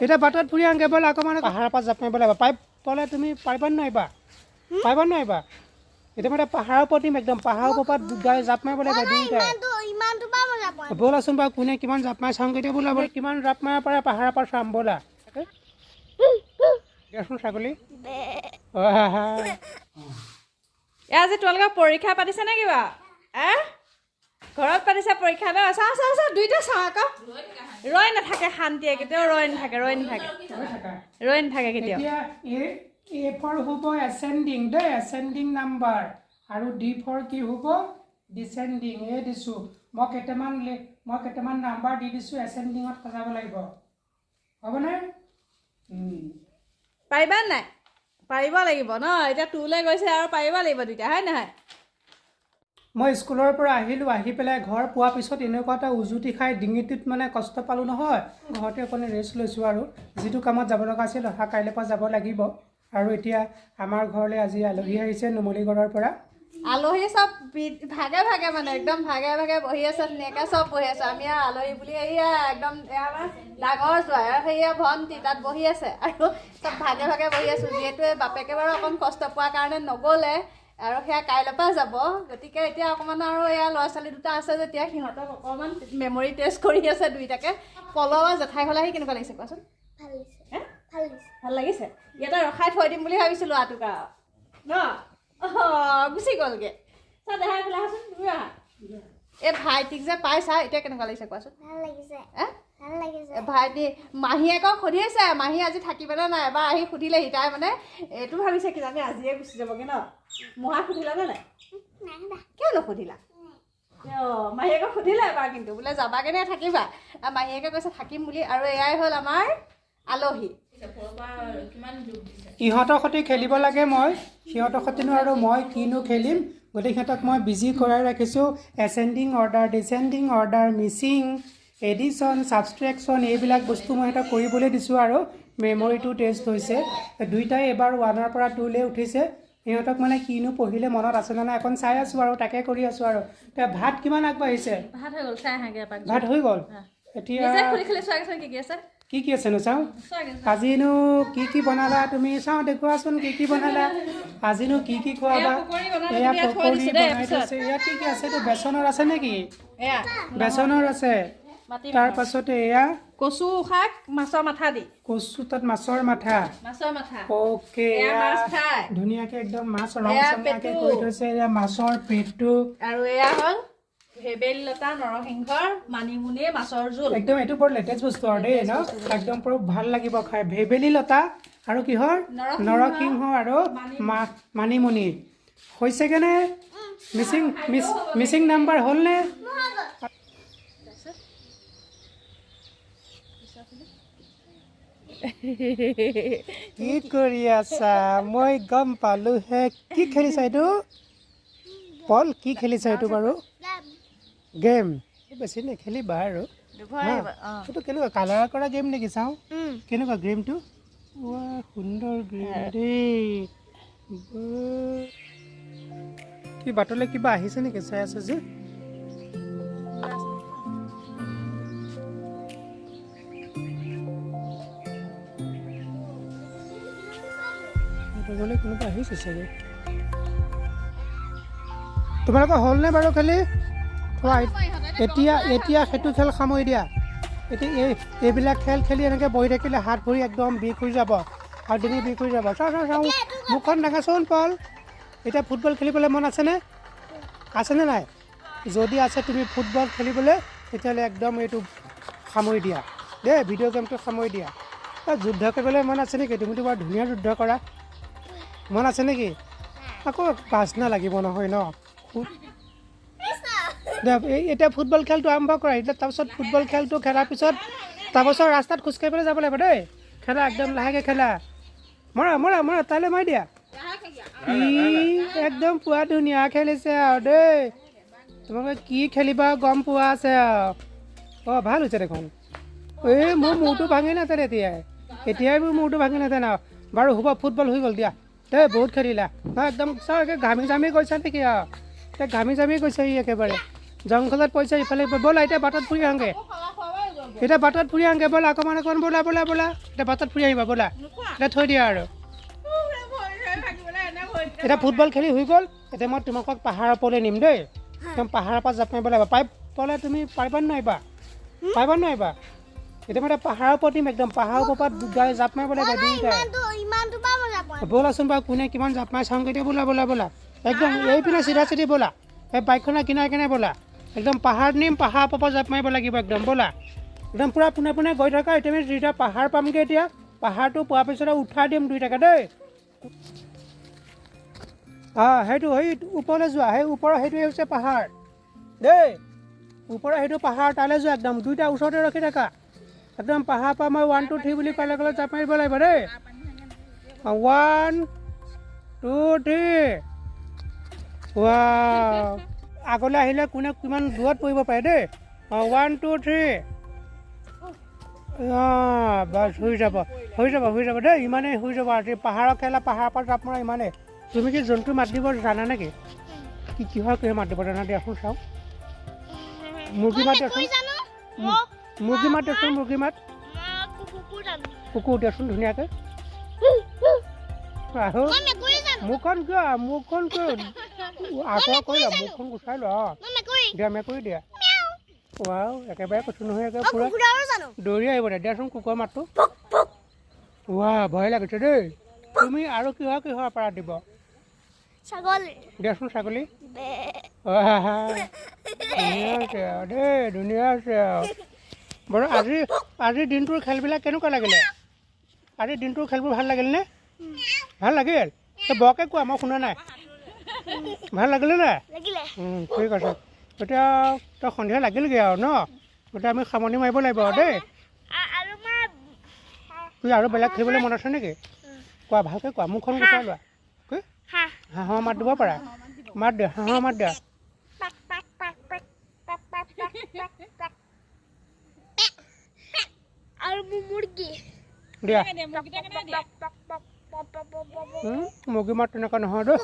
এটা বাটত ফুৰি আনগে ব'লা অকণমান পাহাৰৰ পৰা জাপ মাৰিব লাগিব পালে তুমি পাৰিবা নোৱাৰিবা এতিয়া মানে পাহাৰৰ ওপৰত দিম একদম পাহাৰৰ ওপৰত জাপ মাৰিব লাগিব দুইটাই ব'লাচোন বাৰু কোনে কিমান জাপ মাৰি চাওঁ কেতিয়া ব'লা ব'ল কিমান জাপ মাৰিব পাৰে পাহাৰৰ পৰা চাম ব'লা দিয়াচোন ছাগলী আজি তোমালোকৰ পৰীক্ষা পাতিছে নে কিবা ঘৰত পাতিছে পৰীক্ষা ন চাওঁ দুইটা চাওঁ আকৌ ৰৈ নাথাকে শান্তিয়ে কেতিয়াও ৰৈ নাথাকে কেতিয়াও এ ফৰ হ'ব এচেণ্ডিং দেই এচেণ্ডিং নাম্বাৰ আৰু ডি ফৰ কি হ'ব ডিচেণ্ডিং এই দিছোঁ মই কেইটামান নাম্বাৰ দি দিছোঁ এচেণ্ডিঙত সজাব লাগিব হ'বনে পাৰিবা নাই পাৰিব লাগিব ন এতিয়া তোলৈ গৈছে আৰু পাৰিব লাগিব দুইটা হয় নহয় মই স্কুলৰ পৰা আহিলোঁ আহি পেলাই ঘৰ পোৱাৰ পিছত এনেকুৱা এটা উজুতি খাই ডিঙিটোত মানে কষ্ট পালোঁ নহয় ঘৰতে অকণমান ৰেষ্ট লৈছোঁ আৰু যিটো কামত যাব লগা আছিল অহা কাইলৈৰ পৰা যাব লাগিব আৰু এতিয়া আমাৰ ঘৰলৈ আজি আলহী আহিছে নুমলীগড়ৰ পৰা আলহী চব ভাগে ভাগে মানে একদম ভাগে ভাগে বহি আছে ধুনীয়াকৈ চব বহি আছে আমি আৰু আলহী বুলি এয়া একদম আমাৰ ডাঙৰ জোৱাই আৰু সেয়া ভণ্টি তাত বহি আছে আৰু চব ভাগে ভাগে বহি আছোঁ যিহেতু বাপেকে বাৰু অকণ কষ্ট পোৱাৰ কাৰণে নগ'লে আৰু সেয়া কাইলৈৰ পৰা যাব গতিকে এতিয়া অকণমান আৰু এয়া ল'ৰা ছোৱালী দুটা আছে যেতিয়া সিহঁতক অকণমান মেমৰি টেষ্ট কৰি আছে দুইটাকে পলৱ জেঠাই ঘৰলৈ আহি কেনেকুৱা লাগিছে কোৱাচোন ভাল লাগিছে ইয়াতে ৰখাই থৈ দিম বুলি ভাবিছিলোঁ আটোকা ন গুচি গ'লগৈ চা দেখাই পেলাই আহাচোন তুমি আহা এই ভাইটিক যে পাইছা এতিয়া কেনেকুৱা লাগিছে কোৱাচোন ভাইটি মাহীয়েকক সুধিছে মাহী আজি থাকিবনে নাই এবাৰ আহি সুধিলেহি তাই মানে এইটো ভাবিছে কিজানি আজিয়ে গুচি যাবগৈ ন মহাক সুধিলানে নাই কিয় নুসুধিলা মাহীয়েকক সুধিলে এবাৰ কিন্তু বোলে যাবাগে নে থাকিবা মাহীয়েকে কৈছে থাকিম বুলি আৰু এয়াই হ'ল আমাৰ আলহী ইহঁতৰ সৈতে খেলিব লাগে মই সিহঁতৰ সৈতেনো আৰু মই কিনো খেলিম গতিকে সিহঁতক মই বিজি কৰাই ৰাখিছোঁ ascending order descending order missing addition subtraction এইবিলাক বস্তু মই সিহঁতক কৰিবলৈ দিছোঁ আৰু মেমৰিটো টেষ্ট হৈছে দুইটাই এবাৰ 1ৰ পৰা 2লৈ উঠিছে সিহঁতক মানে কিনো পঢ়িলে মনত আছে নে নাই এখন চাই আছোঁ আৰু তাকে কৰি আছোঁ আৰু এতিয়া ভাত কিমান আগবাঢ়িছে ভাত হৈ গ'ল এতিয়া কি আছেনো চাওঁ আজিনো কি বনালা তুমি চাওঁ দেখুৱাচোন কি বনালা আজিনো কি খুৱাবা এয়া পকৰি বনাই থৈছে ইয়াত কি আছে এইটো বেচনৰ আছে নেকি বেচনৰ আছে তাৰপাছতে এয়া কচু শাক মাছৰ মাথা দি কচু তাত মাছৰ মাথা অ'কে ধুনীয়াকৈ একদম মাছ ৰং চঙীয়াকৈ কৰি থৈছে এয়া মাছৰ পেটটো আৰু এয়া হ'ল ভেবেলী লতা নৰসিংহৰ মানিমুনি মাছৰ জোল একদম এইটো বৰ লেটেষ্ট বস্তু আৰু দেই ন একদম পুৰা ভাল লাগিব খাই ভেবেলী লতা আৰু কিহৰ নৰসিংহ আৰু মানিমুনি হৈছেগৈনে মিচিং নাম্বাৰ হ'লনে কি কৰি আছা মই গম পালোঁহে কি খেলিছা এইটো পল কি খেলিছা এইটো বাৰু গেম বেছি নেখেলিবা আৰু এইটো কেনেকুৱা কালাৰ কৰা গেম নেকি চাওঁ কেনেকুৱা গেমটো সুন্দৰ গেম দেই কি বাটলৈ কিবা আহিছে নেকি চাই আছে যে কোনোবা আহিছে চাগে তোমালোকৰ হ'লনে বাৰু খালি এতিয়া সেইটো খেল সামৰি দিয়া এতিয়া এইবিলাক খেল খেলি এনেকৈ বহি থাকিলে হাত ভৰি একদম বিষ হৈ যাব আৰু ডিঙি বিষ হৈ যাব চাওঁ মুখখন দেখাচোন পল এতিয়া ফুটবল খেলিবলৈ মন আছেনে নাই যদি আছে তুমি ফুটবল খেলিবলৈ তেতিয়াহ'লে একদম এইটো সামৰি দিয়া দেই ভিডিঅ' গেমটো সামৰি দিয়া যুদ্ধ কৰিবলৈ মন আছে নেকি তুমিতো বৰ ধুনীয়া যুদ্ধ কৰা মন আছে নেকি আকৌ বাজনা লাগিব নহয় ন এতিয়া ফুটবল খেলটো আৰম্ভ কৰা এতিয়া তাৰপিছত ফুটবল খেলটো খেলাৰ পিছত তাৰপাছত ৰাস্তাত খোজকাঢ়িবলৈ যাব লাগিব দেই খেলা একদম লাহেকৈ খেলা মৰা তাইলৈ মাৰি দিয়া একদম পুৱা ধুনীয়া খেলিছে আৰু দেই তোমালোকে কি খেলিবা গম পোৱা আছে আৰু ভাল হৈছে দেখোন মোৰ মূৰটো ভাঙি নাথাকে এতিয়াই মোৰ মূৰটো ভাঙি নাথাকে আৰু বাৰু হ'ব ফুটবল হৈ গ'ল দিয়া দেই বহুত খেলিলা একদম চাওঁ ঘামি জামি গৈছা নেকি আৰু এতিয়া ঘামি জামি গৈছে একেবাৰে জংঘলত পইচা ইফালে ব'লা এতিয়া বাটত ফুৰি আহোঁগৈ এতিয়া বাটত ফুৰি আহোঁগৈ ব'লা অকণমান ব'লা ব'লা ব'লা এতিয়া বাটত ফুৰি আহিবা ব'লা এতিয়া থৈ দিয়া আৰু এতিয়া ফুটবল খেলি হৈ গ'ল এতিয়া মই তোমালোকক পাহাৰৰ ওপৰলৈ নিম দেই একদম পাহাৰৰ পৰা জাপ মাৰিব লাগিব পালে তুমি পাৰিবা নোৱাৰিবা এতিয়া মই পাহাৰৰ ওপৰত নিম একদম পাহাৰৰ ওপৰত জাপ মাৰিব লাগিব দুইটাই ব'লাচোন বাৰু কোনে কিমান জাপ মাৰি চাওঁগৈ এতিয়া ব'লা ব'লা ব'লা একদম এইপিনে চিধা চিধি ব'লা এই বাইকখনৰ কিনাৰে কিনাৰে ব'লা একদম পাহাৰ নিম পাহাৰৰ ওপৰত জাপ মাৰিব লাগিব একদম ব'লা একদম পূৰা পোনে পোনে গৈ থকা এতিয়া আমি যেতিয়া পাহাৰ পামগৈ এতিয়া পাহাৰটো পোৱাৰ পিছতে উঠাই দিম দুইটাকে দেই সেইটো সেই ওপৰলৈ যোৱা সেই ওপৰৰ সেইটোৱে হৈছে পাহাৰ দেই ওপৰৰ সেইটো পাহাৰ তালৈ যোৱা একদম দুইটা ওচৰতে ৰখি থাকা একদম পাহাৰ পৰা মই 1 2 3 বুলি ক'লে ক'লে জাপ মাৰিব লাগিব দেই 1 2 3 আগলৈ আহিলে কোনে কিমান দূৰত পৰিব পাৰে দেই 1 2 3 বাছ হৈ যাব দেই ইমানেই হৈ যাব আৰু পাহাৰৰ খেলা পাহাৰৰ পৰা জাপ মৰা ইমানেই তুমি কি জন্তু মাত দিব জানা নেকি কিহৰ মাত দিব জানা দিয়াচোন চাওঁ মুৰ্গী মাত দিয়াচোন মুৰ্গী মাত কুকুৰ দিয়াচোন ধুনীয়াকৈ আহো মুখখন কিয় আঁতৰ কৰি লোৱা মুখখন গুচাই লোৱা দিয়া মেকুৰী দিয়া একেবাৰে কৈছোঁ নহয় একেবাৰে পূৰা দৌৰি আহিব দে দিয়াচোন কুকুৰৰ মাতটো ভয় লাগিছে দেই তুমি আৰু কিহৰ পৰা দিব দিয়াচোন ছাগলী ধুনীয়া আছে বাৰু আজিৰ দিনটোৰ খেলবিলাক কেনেকুৱা লাগিলে আজিৰ দিনটোৰ খেলবোৰ ভাল লাগিলনে ভাল লাগিল বৰকৈ কোৱা মই শুনা নাই ভাল লাগিলে নাই ঠিক আছে এতিয়া তই সন্ধিয়া লাগিলগৈ আৰু ন এতিয়া আমি সামৰণি মাৰিব লাগিব আৰু দেই তুমি আৰু বেলেগ খেলিবলৈ মন আছে নেকি কোৱা ভালকৈ কোৱা মুখখন গুচাই লোৱা হাঁহৰ মাত দিব পাৰা মাত দিয়া হাঁহৰ মাত দিয়া দিয়া মুৰ্গী মাত তেনেকুৱা নহয় দেই